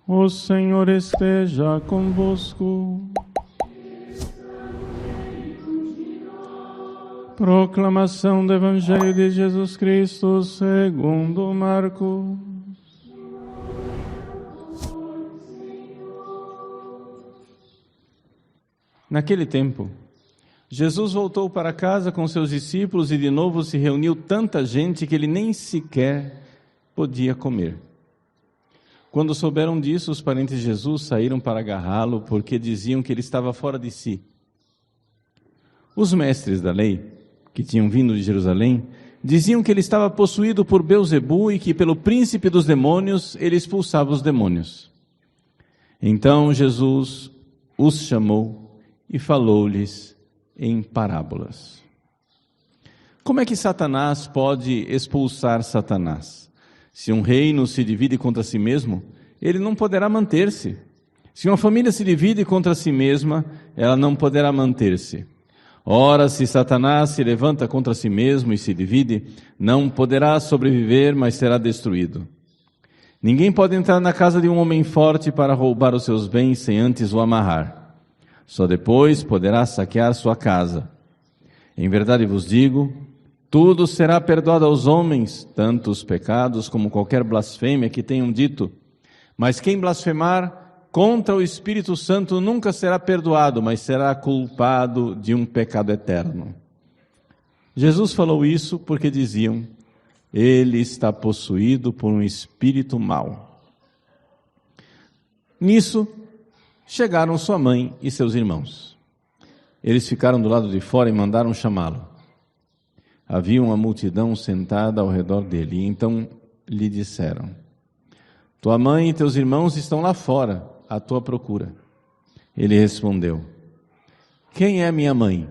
O Senhor esteja convosco. Proclamação do Evangelho de Jesus Cristo segundo Marcos. Naquele tempo, Jesus voltou para casa com seus discípulos e de novo se reuniu tanta gente que ele nem sequer podia comer. Quando souberam disso, os parentes de Jesus saíram para agarrá-lo, porque diziam que ele estava fora de si. Os mestres da lei, que tinham vindo de Jerusalém, diziam que ele estava possuído por Belzebu e que pelo príncipe dos demônios ele expulsava os demônios. Então Jesus os chamou e falou-lhes em parábolas. Como é que Satanás pode expulsar Satanás? Se um reino se divide contra si mesmo, ele não poderá manter-se. Se uma família se divide contra si mesma, ela não poderá manter-se. Ora, se Satanás se levanta contra si mesmo e se divide, não poderá sobreviver, mas será destruído. Ninguém pode entrar na casa de um homem forte para roubar os seus bens sem antes o amarrar. Só depois poderá saquear sua casa. Em verdade vos digo, tudo será perdoado aos homens, tanto os pecados como qualquer blasfêmia que tenham dito. Mas quem blasfemar contra o Espírito Santo nunca será perdoado, mas será culpado de um pecado eterno. Jesus falou isso porque diziam, ele está possuído por um espírito mau. Nisso, chegaram sua mãe e seus irmãos. Eles ficaram do lado de fora e mandaram chamá-lo. Havia uma multidão sentada ao redor dele, e então lhe disseram, tua mãe e teus irmãos estão lá fora, à tua procura. Ele respondeu, quem é minha mãe?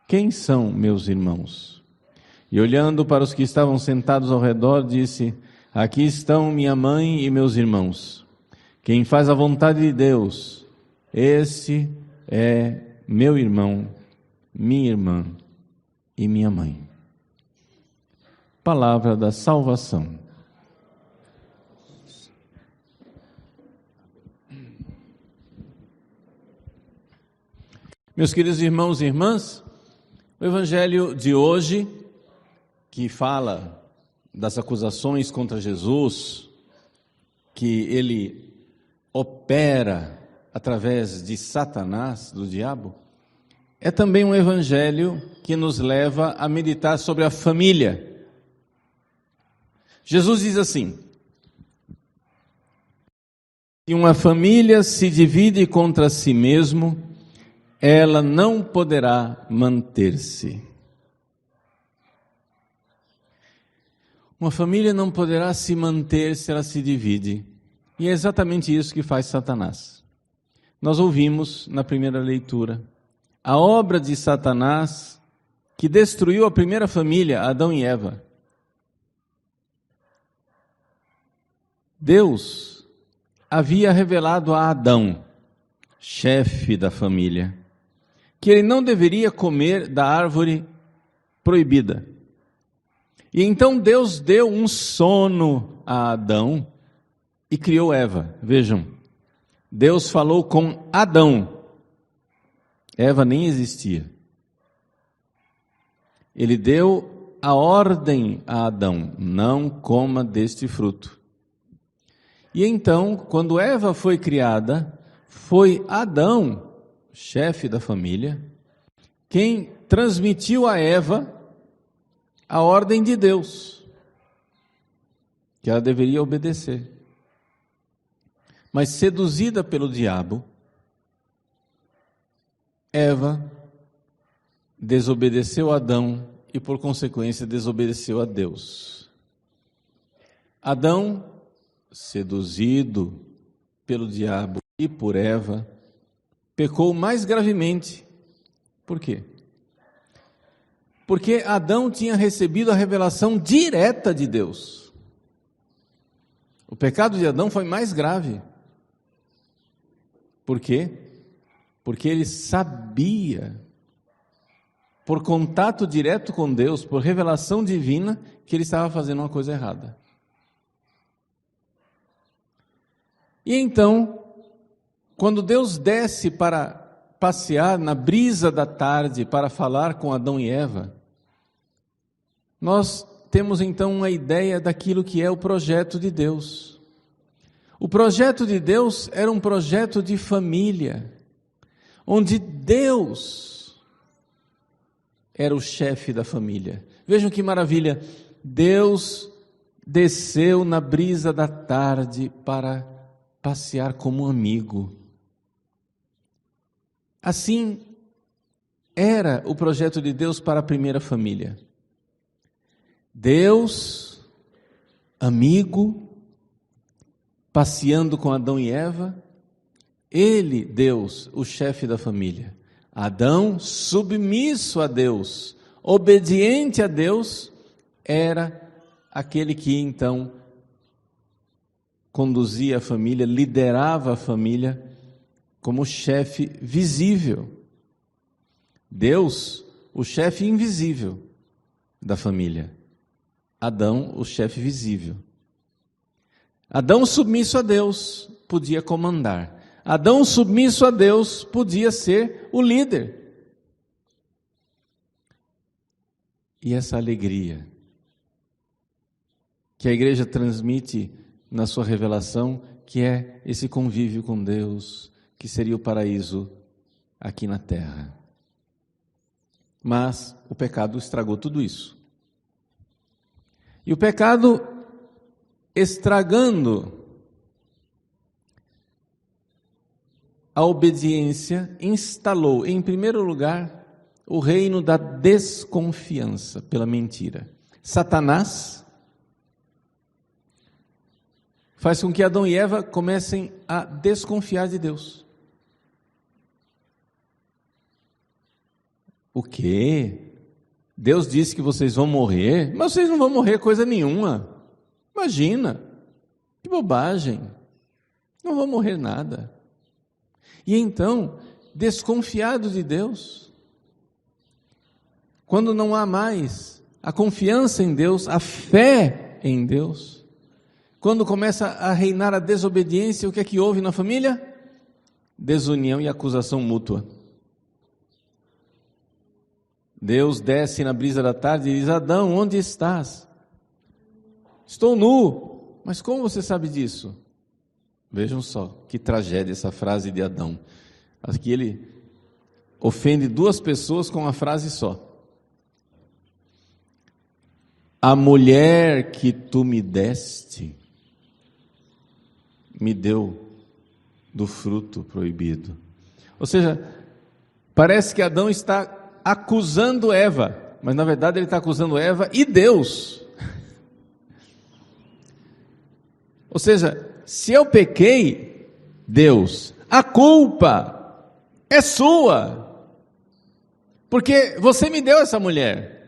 Quem são meus irmãos? E olhando para os que estavam sentados ao redor, disse, aqui estão minha mãe e meus irmãos. Quem faz a vontade de Deus, esse é meu irmão, minha irmã e minha mãe. Palavra da salvação. Meus queridos irmãos e irmãs, o Evangelho de hoje, que fala das acusações contra Jesus, que ele opera através de Satanás, do diabo, é também um evangelho que nos leva a meditar sobre a família. Jesus diz assim, se uma família se divide contra si mesmo, ela não poderá manter-se. Uma família não poderá se manter se ela se divide. E é exatamente isso que faz Satanás. Nós ouvimos na primeira leitura a obra de Satanás que destruiu a primeira família, Adão e Eva. Deus havia revelado a Adão, chefe da família, que ele não deveria comer da árvore proibida. E então Deus deu um sono a Adão e criou Eva. Vejam, Deus falou com Adão. Eva nem existia. Ele deu a ordem a Adão, não coma deste fruto. E então, quando Eva foi criada, foi Adão, chefe da família, quem transmitiu a Eva a ordem de Deus, que ela deveria obedecer. Mas seduzida pelo diabo, Eva desobedeceu a Adão e, por consequência, desobedeceu a Deus. Adão, seduzido pelo diabo e por Eva, pecou mais gravemente. Por quê? Porque Adão tinha recebido a revelação direta de Deus. O pecado de Adão foi mais grave. Por quê? porque ele sabia, por contato direto com Deus, por revelação divina, que ele estava fazendo uma coisa errada. E então, quando Deus desce para passear na brisa da tarde para falar com Adão e Eva, nós temos então uma ideia daquilo que é o projeto de Deus. O projeto de Deus era um projeto de família, onde Deus era o chefe da família. Vejam que maravilha, Deus desceu na brisa da tarde para passear como um amigo. Assim era o projeto de Deus para a primeira família. Deus, amigo, passeando com Adão e Eva, ele, Deus, o chefe da família. Adão, submisso a Deus, obediente a Deus, era aquele que então conduzia a família, liderava a família como chefe visível. Deus, o chefe invisível da família. Adão, o chefe visível. Adão submisso a Deus podia comandar. Adão submisso a Deus podia ser o líder. E essa alegria que a igreja transmite na sua revelação, que é esse convívio com Deus, que seria o paraíso aqui na terra. Mas o pecado estragou tudo isso. E o pecado, estragando a obediência, instalou, em primeiro lugar, o reino da desconfiança pela mentira. Satanás faz com que Adão e Eva comecem a desconfiar de Deus. O quê? Deus disse que vocês vão morrer, mas vocês não vão morrer coisa nenhuma. Imagina, que bobagem, não vão morrer nada. E então, desconfiado de Deus, quando não há mais a confiança em Deus, a fé em Deus, quando começa a reinar a desobediência, o que é que houve na família? Desunião e acusação mútua. Deus desce na brisa da tarde e diz: Adão, onde estás? Estou nu. Mas como você sabe disso? Vejam só, que tragédia essa frase de Adão. Aqui ele ofende duas pessoas com uma frase só. A mulher que tu me deste, me deu do fruto proibido. Ou seja, parece que Adão está acusando Eva, mas na verdade ele está acusando Eva e Deus. Ou seja, se eu pequei, Deus, a culpa é sua, porque você me deu essa mulher.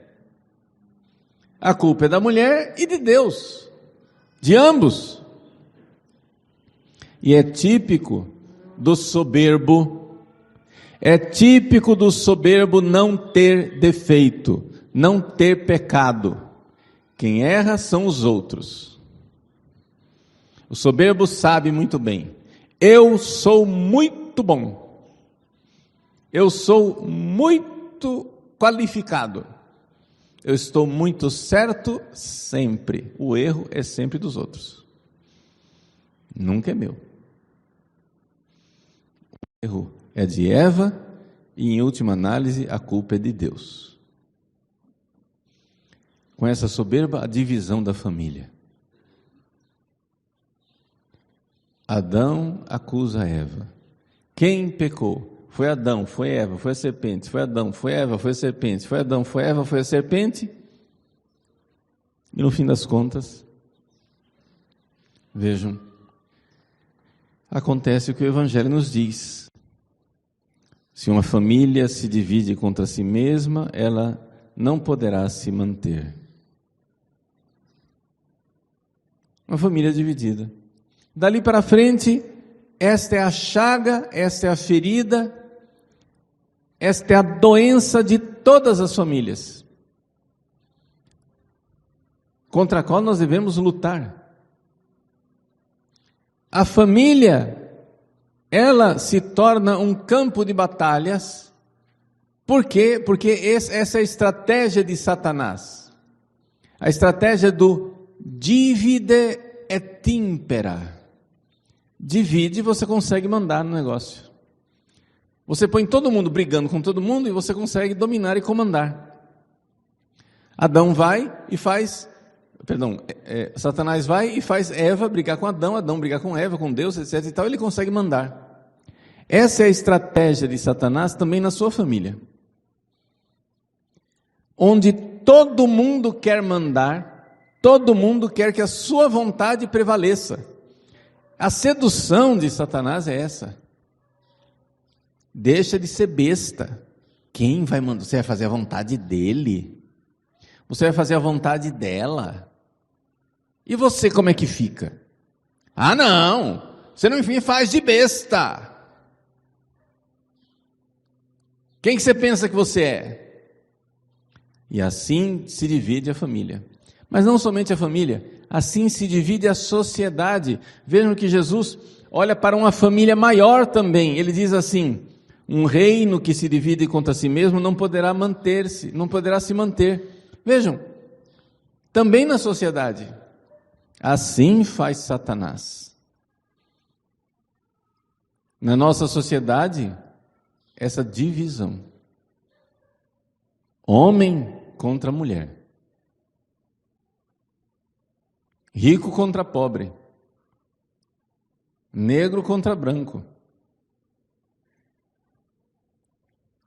A culpa é da mulher e de Deus, de ambos. E é típico do soberbo, não ter defeito, não ter pecado. Quem erra são os outros. O soberbo sabe muito bem: eu sou muito bom, eu sou muito qualificado, eu estou muito certo sempre. O erro é sempre dos outros, nunca é meu. O erro é de Eva e, em última análise, a culpa é de Deus. Com essa soberba, a divisão da família. Adão acusa Eva. Quem pecou? Foi Adão, foi Eva, foi a serpente. Foi Adão, foi Eva, foi a serpente. Foi Adão, foi Eva, foi a serpente. E no fim das contas, vejam, acontece o que o Evangelho nos diz. Se uma família se divide contra si mesma, ela não poderá se manter. Uma família dividida. Dali para frente, esta é a chaga, esta é a ferida Esta é a doença de todas as famílias, contra a qual nós devemos lutar. A família, ela se torna um campo de batalhas. Por quê? Porque essa é a estratégia de Satanás. A estratégia do divide et impera. Divide e você consegue mandar no negócio. Você põe todo mundo brigando com todo mundo e você consegue dominar e comandar. Adão vai e faz... Satanás vai e faz Eva brigar com Adão, Adão brigar com Eva, com Deus, etc. e tal, ele consegue mandar. Essa é a estratégia de Satanás também na sua família. Onde todo mundo quer mandar, todo mundo quer que a sua vontade prevaleça. A sedução de Satanás é essa. Deixa de ser besta. Quem vai mandar? Você vai fazer a vontade dele? Você vai fazer a vontade dela? E você como é que fica? Ah, não! Você não me faz de besta! Quem que você pensa que você é? E assim se divide a família. Mas não somente a família, assim se divide a sociedade. Vejam que Jesus olha para uma família maior também. Ele diz assim: um reino que se divide contra si mesmo não poderá manter-se, não poderá se manter. Vejam, também na sociedade, assim faz Satanás. Na nossa sociedade, essa divisão. Homem contra mulher. Rico contra pobre. Negro contra branco.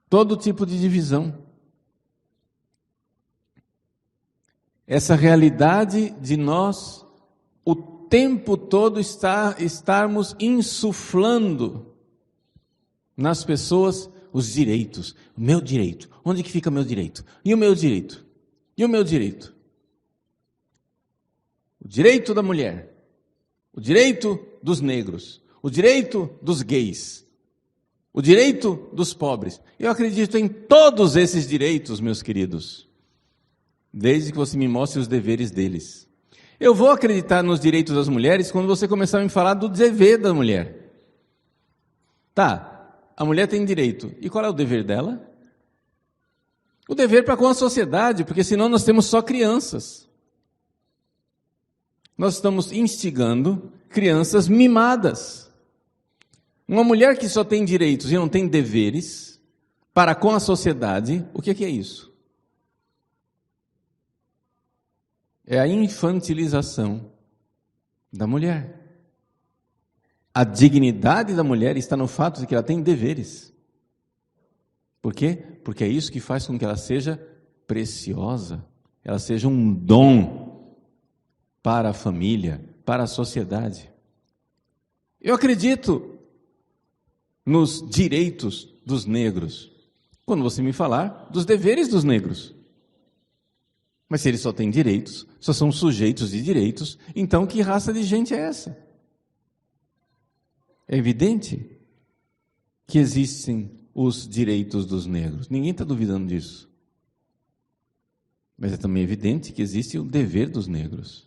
Todo tipo de divisão. Essa realidade de nós, o tempo todo estarmos insuflando nas pessoas os direitos. O meu direito. Onde que fica o meu direito? E o meu direito? E o meu direito? O direito da mulher. O direito dos negros. O direito dos gays. O direito dos pobres. Eu acredito em todos esses direitos, meus queridos, desde que você me mostre os deveres deles. Eu vou acreditar nos direitos das mulheres quando você começar a me falar do dever da mulher. Tá, a mulher tem direito. E qual é o dever dela? O dever para com a sociedade, porque senão nós temos só crianças. Nós estamos instigando crianças mimadas. Uma mulher que só tem direitos e não tem deveres para com a sociedade, o que é isso? É a infantilização da mulher. A dignidade da mulher está no fato de que ela tem deveres. Por quê? Porque é isso que faz com que ela seja preciosa, ela seja um dom para a família, para a sociedade. Eu acredito nos direitos dos negros, quando você me falar dos deveres dos negros. Mas se eles só têm direitos, só são sujeitos de direitos, então que raça de gente é essa? É evidente que existem os direitos dos negros. Ninguém está duvidando disso. Mas é também evidente que existe o dever dos negros.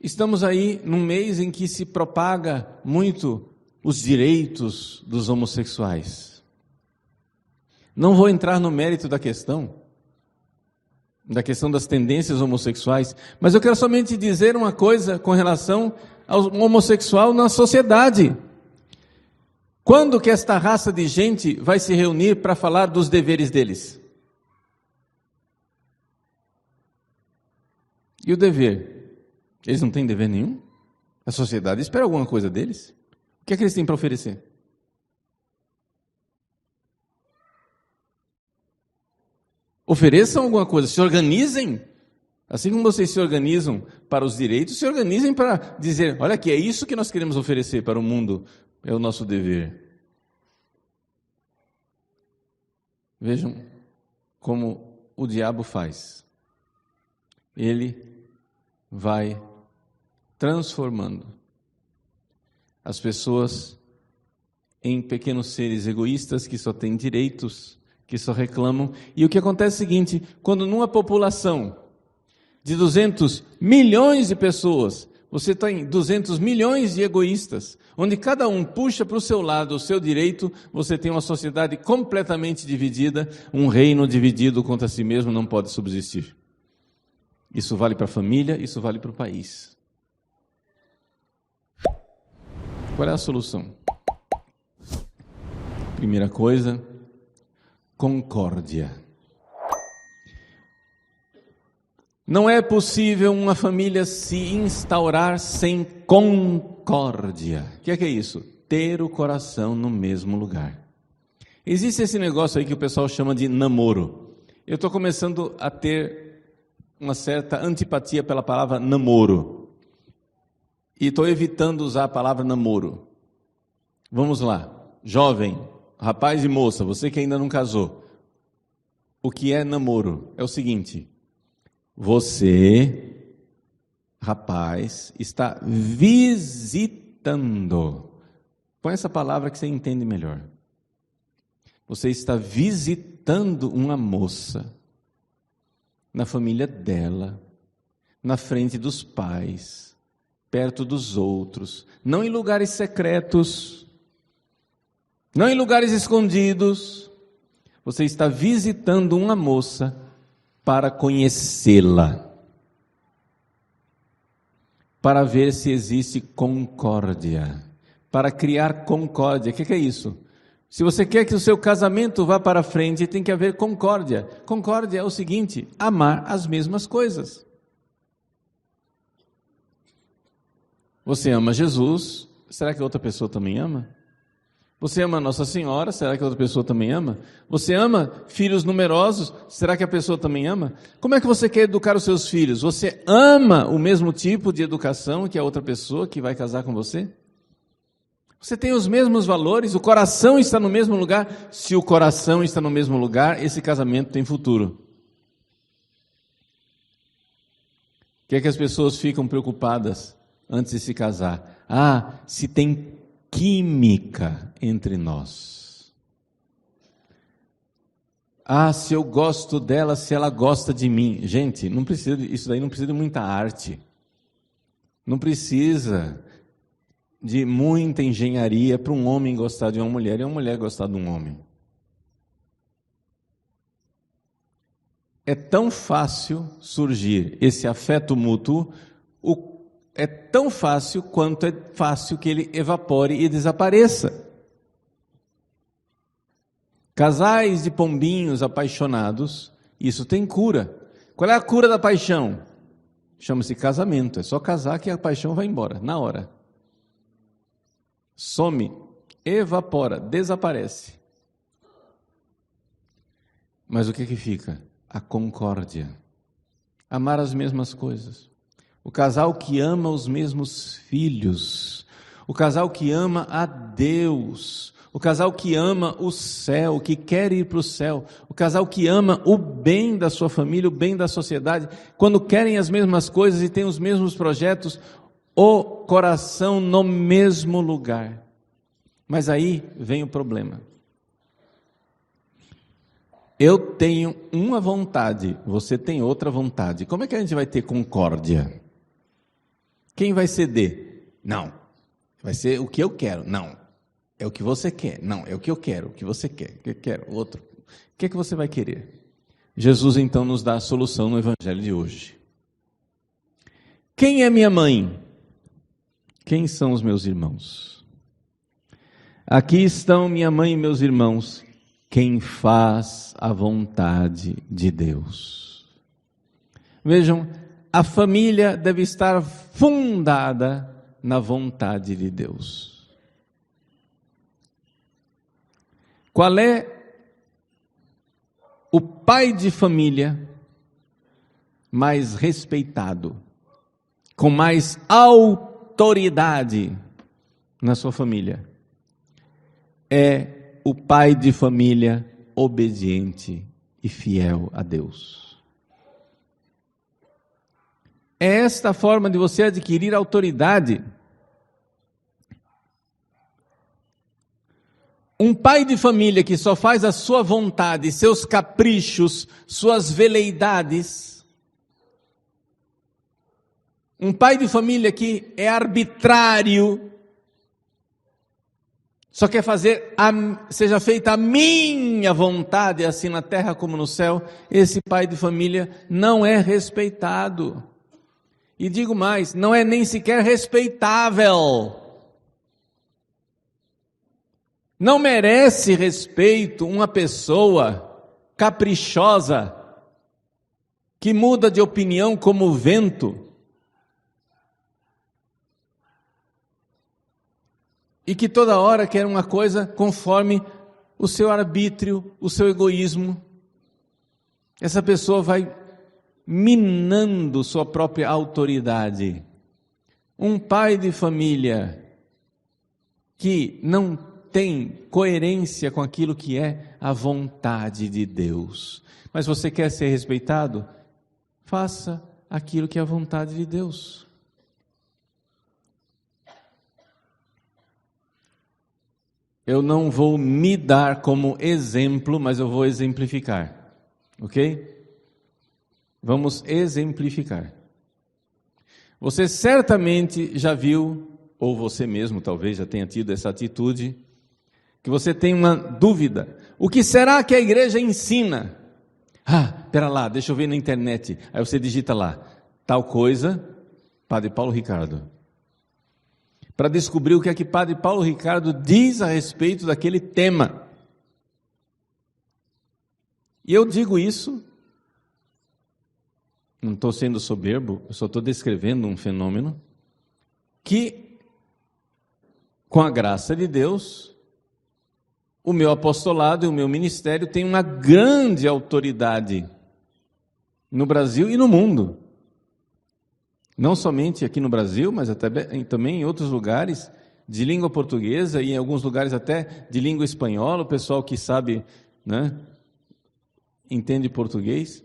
Estamos aí num mês em que se propaga muito os direitos dos homossexuais. Não vou entrar no mérito da questão das tendências homossexuais, mas eu quero somente dizer uma coisa com relação ao homossexual na sociedade. Quando que esta raça de gente vai se reunir para falar dos deveres deles? E o dever? Eles não têm dever nenhum? A sociedade espera alguma coisa deles? O que é que eles têm para oferecer? Ofereçam alguma coisa, se organizem. Assim como vocês se organizam para os direitos, se organizem para dizer, olha aqui, é isso que nós queremos oferecer para o mundo, é o nosso dever. Vejam como o diabo faz. Ele vai transformando as pessoas em pequenos seres egoístas que só têm direitos, que só reclamam. E o que acontece é o seguinte: quando numa população de 200 milhões de pessoas, você tem 200 milhões de egoístas, onde cada um puxa para o seu lado o seu direito, você tem uma sociedade completamente dividida, um reino dividido contra si mesmo não pode subsistir. Isso vale para a família, isso vale para o país. Qual é a solução? Primeira coisa, concórdia. Não é possível uma família se instaurar sem concórdia. O que é isso? Ter o coração no mesmo lugar. Existe esse negócio aí que o pessoal chama de namoro. Eu estou começando a ter uma certa antipatia pela palavra namoro. E estou evitando usar a palavra namoro. Vamos lá. Jovem, rapaz e moça, você que ainda não casou. O que é namoro? É o seguinte: você, rapaz, está visitando. Põe essa palavra que você entende melhor. Você está visitando uma moça na família dela, na frente dos pais, perto dos outros, não em lugares secretos, não em lugares escondidos. Você está visitando uma moça para conhecê-la, para ver se existe concórdia, para criar concórdia. O que é isso? Se você quer que o seu casamento vá para frente, tem que haver concórdia. Concórdia é o seguinte: amar as mesmas coisas. Você ama Jesus, será que a outra pessoa também ama? Você ama Nossa Senhora, será que a outra pessoa também ama? Você ama filhos numerosos, será que a pessoa também ama? Como é que você quer educar os seus filhos? Você ama o mesmo tipo de educação que a outra pessoa que vai casar com você? Você tem os mesmos valores? O coração está no mesmo lugar? Se o coração está no mesmo lugar, esse casamento tem futuro. O que é que as pessoas ficam preocupadas antes de se casar? Se tem química entre nós. Se eu gosto dela, se ela gosta de mim. Gente, isso daí não precisa de muita arte. Não precisa de muita engenharia para um homem gostar de uma mulher e uma mulher gostar de um homem. É tão fácil surgir esse afeto mútuo, é tão fácil quanto é fácil que ele evapore e desapareça. Casais de pombinhos apaixonados, isso tem cura. Qual é a cura da paixão? Chama-se casamento. É só casar que a paixão vai embora, na hora. Some, evapora, desaparece. Mas o que fica? A concórdia. Amar as mesmas coisas. O casal que ama os mesmos filhos. O casal que ama a Deus. O casal que ama o céu, que quer ir para o céu. O casal que ama o bem da sua família, o bem da sociedade. Quando querem as mesmas coisas e têm os mesmos projetos, o coração no mesmo lugar. Mas aí vem o problema. Eu tenho uma vontade, você tem outra vontade. Como é que a gente vai ter concórdia? Quem vai ceder? Não. Vai ser o que eu quero? Não. É o que você quer? Não. É o que eu quero, o que você quer. O que eu quero? Outro. O que é que você vai querer? Jesus então nos dá a solução no Evangelho de hoje. Quem é minha mãe? Quem são os meus irmãos? Aqui estão minha mãe e meus irmãos, quem faz a vontade de Deus. Vejam, a família deve estar fundada na vontade de Deus. Qual é o pai de família mais respeitado, com mais autoridade na sua família? É o pai de família obediente e fiel a Deus. É esta a forma de você adquirir autoridade. Um pai de família que só faz a sua vontade, seus caprichos, suas veleidades. Um pai de família que é arbitrário, só quer fazer, seja feita a minha vontade, assim na terra como no céu. Esse pai de família não é respeitado. E digo mais, não é nem sequer respeitável. Não merece respeito uma pessoa caprichosa, que muda de opinião como o vento, e que toda hora quer uma coisa conforme o seu arbítrio, o seu egoísmo. Essa pessoa vai minando sua própria autoridade. Um pai de família que não tem coerência com aquilo que é a vontade de Deus. Mas você quer ser respeitado? Faça aquilo que é a vontade de Deus. Eu não vou me dar como exemplo, mas eu vou exemplificar. Ok? Vamos exemplificar. Você certamente já viu, ou você mesmo talvez já tenha tido essa atitude, que você tem uma dúvida. O que será que a igreja ensina? Pera lá, deixa eu ver na internet. Aí você digita lá, tal coisa, Padre Paulo Ricardo. Para descobrir o que é que Padre Paulo Ricardo diz a respeito daquele tema. E eu digo isso, não estou sendo soberbo, eu só estou descrevendo um fenômeno que, com a graça de Deus, o meu apostolado e o meu ministério têm uma grande autoridade no Brasil e no mundo. Não somente aqui no Brasil, mas também em outros lugares de língua portuguesa e em alguns lugares até de língua espanhola, o pessoal que sabe, né, entende português.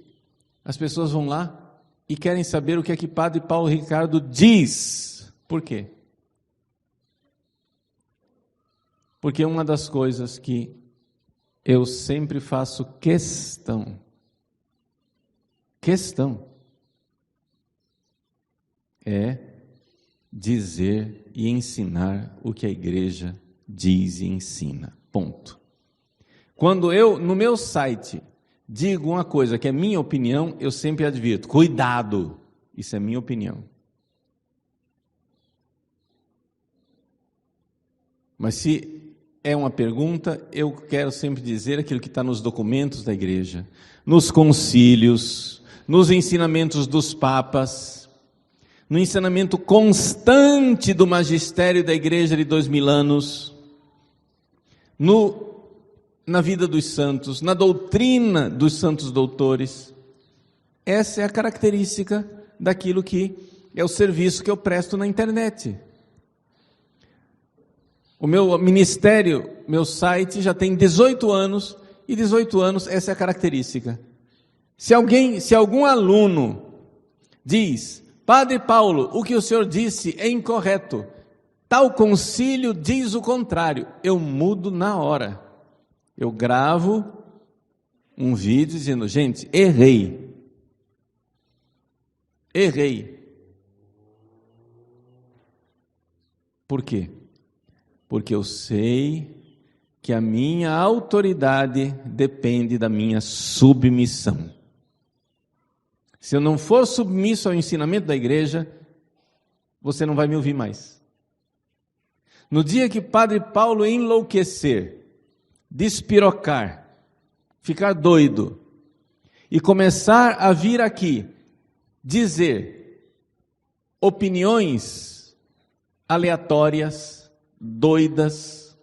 As pessoas vão lá e querem saber o que é que Padre Paulo Ricardo diz. Por quê? Porque uma das coisas que eu sempre faço questão, é dizer e ensinar o que a igreja diz e ensina. Ponto. Quando eu, no meu site, digo uma coisa que é minha opinião, eu sempre advirto, cuidado, isso é minha opinião. Mas se é uma pergunta, eu quero sempre dizer aquilo que está nos documentos da igreja, nos concílios, nos ensinamentos dos papas, no ensinamento constante do magistério da igreja de 2000 anos, na vida dos santos, na doutrina dos santos doutores. Essa é a característica daquilo que é o serviço que eu presto na internet. O meu ministério, meu site já tem 18 anos, e 18 anos essa é a característica. Se algum aluno diz, Padre Paulo, o que o senhor disse é incorreto, tal concílio diz o contrário, eu mudo na hora. Eu gravo um vídeo dizendo, gente, errei. Por quê? Porque eu sei que a minha autoridade depende da minha submissão. Se eu não for submisso ao ensinamento da igreja, você não vai me ouvir mais. No dia que Padre Paulo enlouquecer, despirocar, ficar doido, e começar a vir aqui dizer opiniões aleatórias, doidas,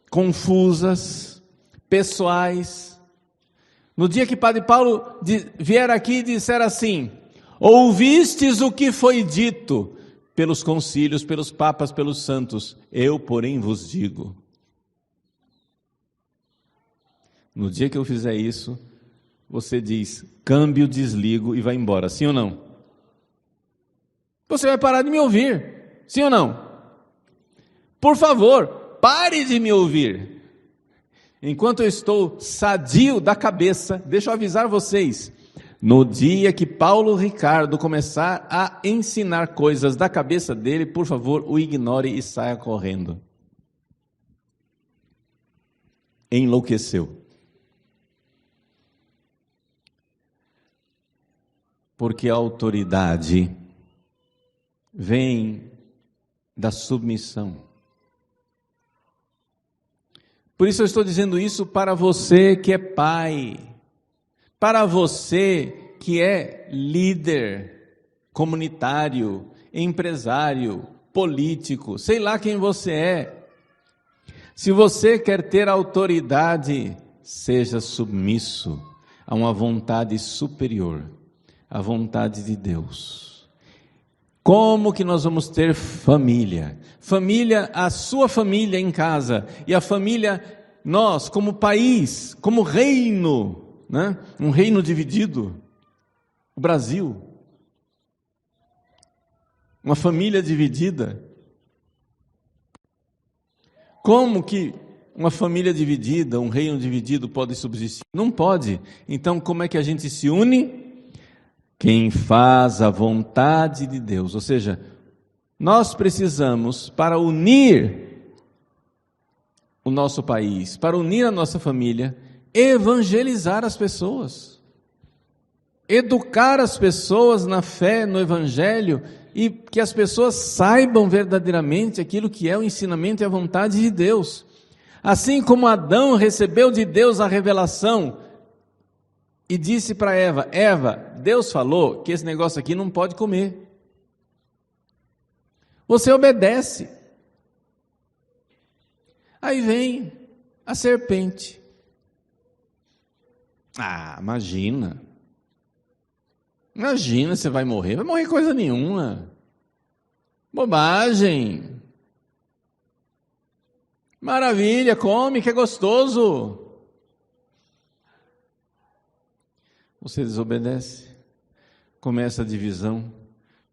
confusas, pessoais. No dia que Padre Paulo vier aqui e disser assim, ouvistes o que foi dito pelos concílios, pelos papas, pelos santos, eu, porém, vos digo. No dia que eu fizer isso, você diz, câmbio, desligo e vai embora, sim ou não? Você vai parar de me ouvir, sim ou não? Por favor, pare de me ouvir. enquanto eu estou sadio da cabeça, deixa eu avisar vocês, no dia que Paulo Ricardo começar a ensinar coisas da cabeça dele, por favor, o ignore e saia correndo. Enlouqueceu. Porque a autoridade vem da submissão. Por isso eu estou dizendo isso para você que é pai, para você que é líder comunitário, empresário, político, sei lá quem você é. Se você quer ter autoridade, seja submisso a uma vontade superior, a vontade de Deus. Como que nós vamos ter família? Família, a sua família em casa, e a família, nós como país, como reino, né? Um reino dividido, o Brasil, uma família dividida. Como que uma família dividida, um reino dividido pode subsistir? Não pode. Então, como é que a gente se une? Quem faz a vontade de Deus, ou seja, nós precisamos, para unir o nosso país, para unir a nossa família, evangelizar as pessoas, educar as pessoas na fé, no Evangelho, e que as pessoas saibam verdadeiramente aquilo que é o ensinamento e a vontade de Deus. Assim como Adão recebeu de Deus a revelação e disse para Eva: Eva, Deus falou que esse negócio aqui não pode comer. Você obedece. Aí vem a serpente. Imagina, você vai morrer coisa nenhuma. Bobagem. Maravilha, come que é gostoso. Você desobedece, começa a divisão,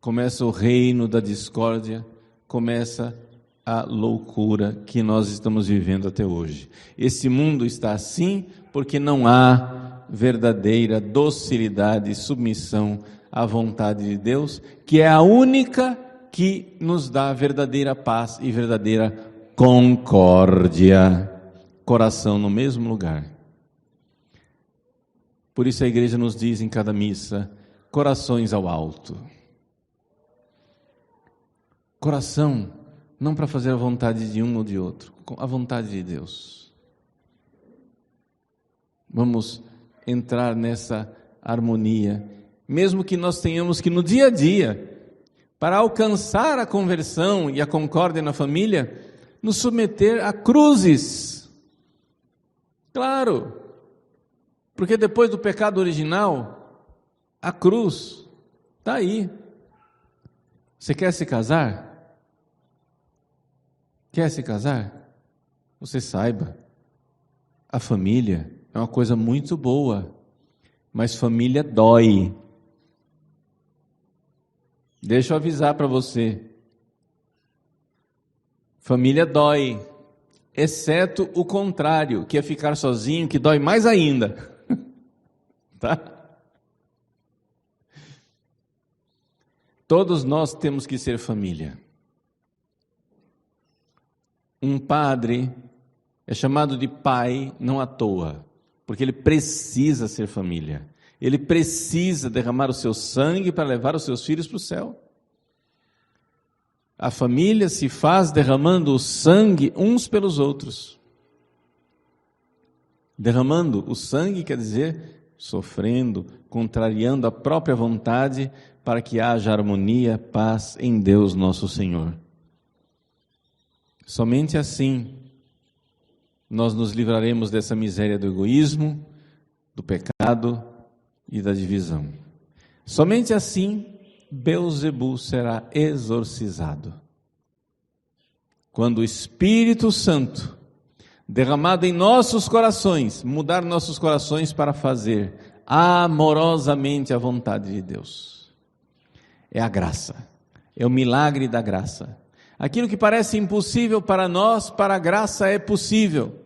começa o reino da discórdia, começa a loucura que nós estamos vivendo até hoje. Esse mundo está assim porque não há verdadeira docilidade e submissão à vontade de Deus, que é a única que nos dá verdadeira paz e verdadeira concórdia. Coração no mesmo lugar. Por isso a igreja nos diz em cada missa: corações ao alto. Coração, não para fazer a vontade de um ou de outro, a vontade de Deus. Vamos entrar nessa harmonia, mesmo que nós tenhamos que no dia a dia, para alcançar a conversão e a concórdia na família, nos submeter a cruzes. Claro, porque depois do pecado original, a cruz está aí. Você quer se casar? Quer se casar? Você saiba, a família é uma coisa muito boa, mas família dói. Deixa eu avisar para você. Família dói, exceto o contrário, que é ficar sozinho, que dói mais ainda. Tá? Todos nós temos que ser família. Um padre é chamado de pai não à toa, porque ele precisa ser família. Ele precisa derramar o seu sangue para levar os seus filhos para o céu. A família se faz derramando o sangue uns pelos outros. Derramando o sangue quer dizer sofrendo, contrariando a própria vontade, para que haja harmonia, paz em Deus nosso Senhor. Somente assim nós nos livraremos dessa miséria do egoísmo, do pecado e da divisão. Somente assim Beelzebul será exorcizado. Quando o Espírito Santo, derramado em nossos corações, mudar nossos corações para fazer amorosamente a vontade de Deus. É a graça, é o milagre da graça. Aquilo que parece impossível para nós, para a graça é possível.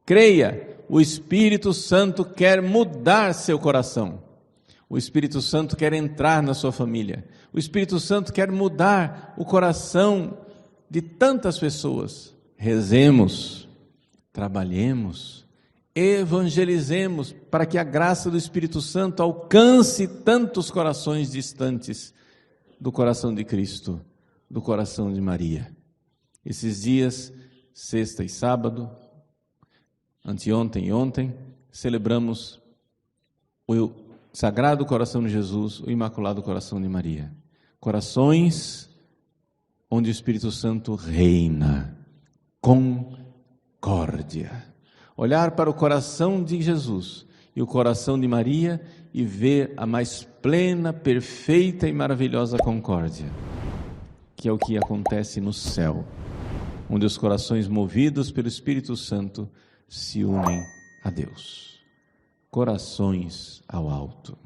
Creia, o Espírito Santo quer mudar seu coração. O Espírito Santo quer entrar na sua família. O Espírito Santo quer mudar o coração de tantas pessoas. Rezemos, trabalhemos, evangelizemos para que a graça do Espírito Santo alcance tantos corações distantes do coração de Cristo, do coração de Maria. Esses dias, sexta e sábado, anteontem e ontem, celebramos o Sagrado Coração de Jesus, o Imaculado Coração de Maria. Corações onde o Espírito Santo reina. Concórdia. Olhar para o coração de Jesus e o coração de Maria e ver a mais plena, perfeita e maravilhosa concórdia, que é o que acontece no céu, onde os corações movidos pelo Espírito Santo se unem a Deus. Corações ao alto.